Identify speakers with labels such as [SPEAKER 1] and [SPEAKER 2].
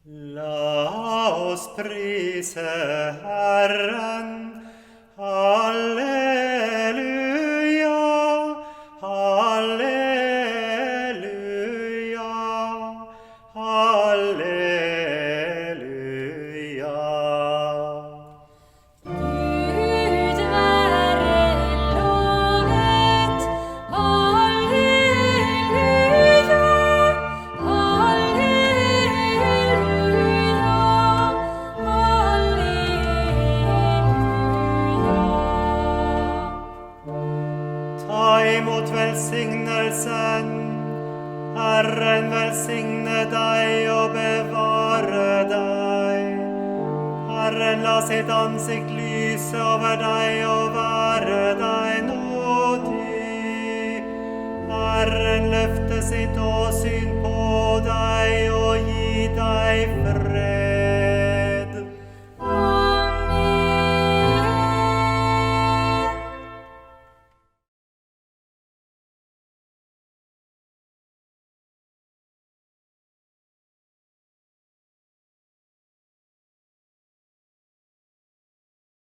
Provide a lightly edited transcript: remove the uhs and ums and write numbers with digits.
[SPEAKER 1] La oss prise Herren. Halleluja, halleluja, halleluja.
[SPEAKER 2] Gud være lovet. Halleluja, halleluja, halleluja.
[SPEAKER 1] Ta imot velsignelsen. Herren velsigne deg og bevare deg. Herren la sitt ansikt lyse over deg og være deg nådig. Herren løfte sitt åsyn på deg og gi deg fred.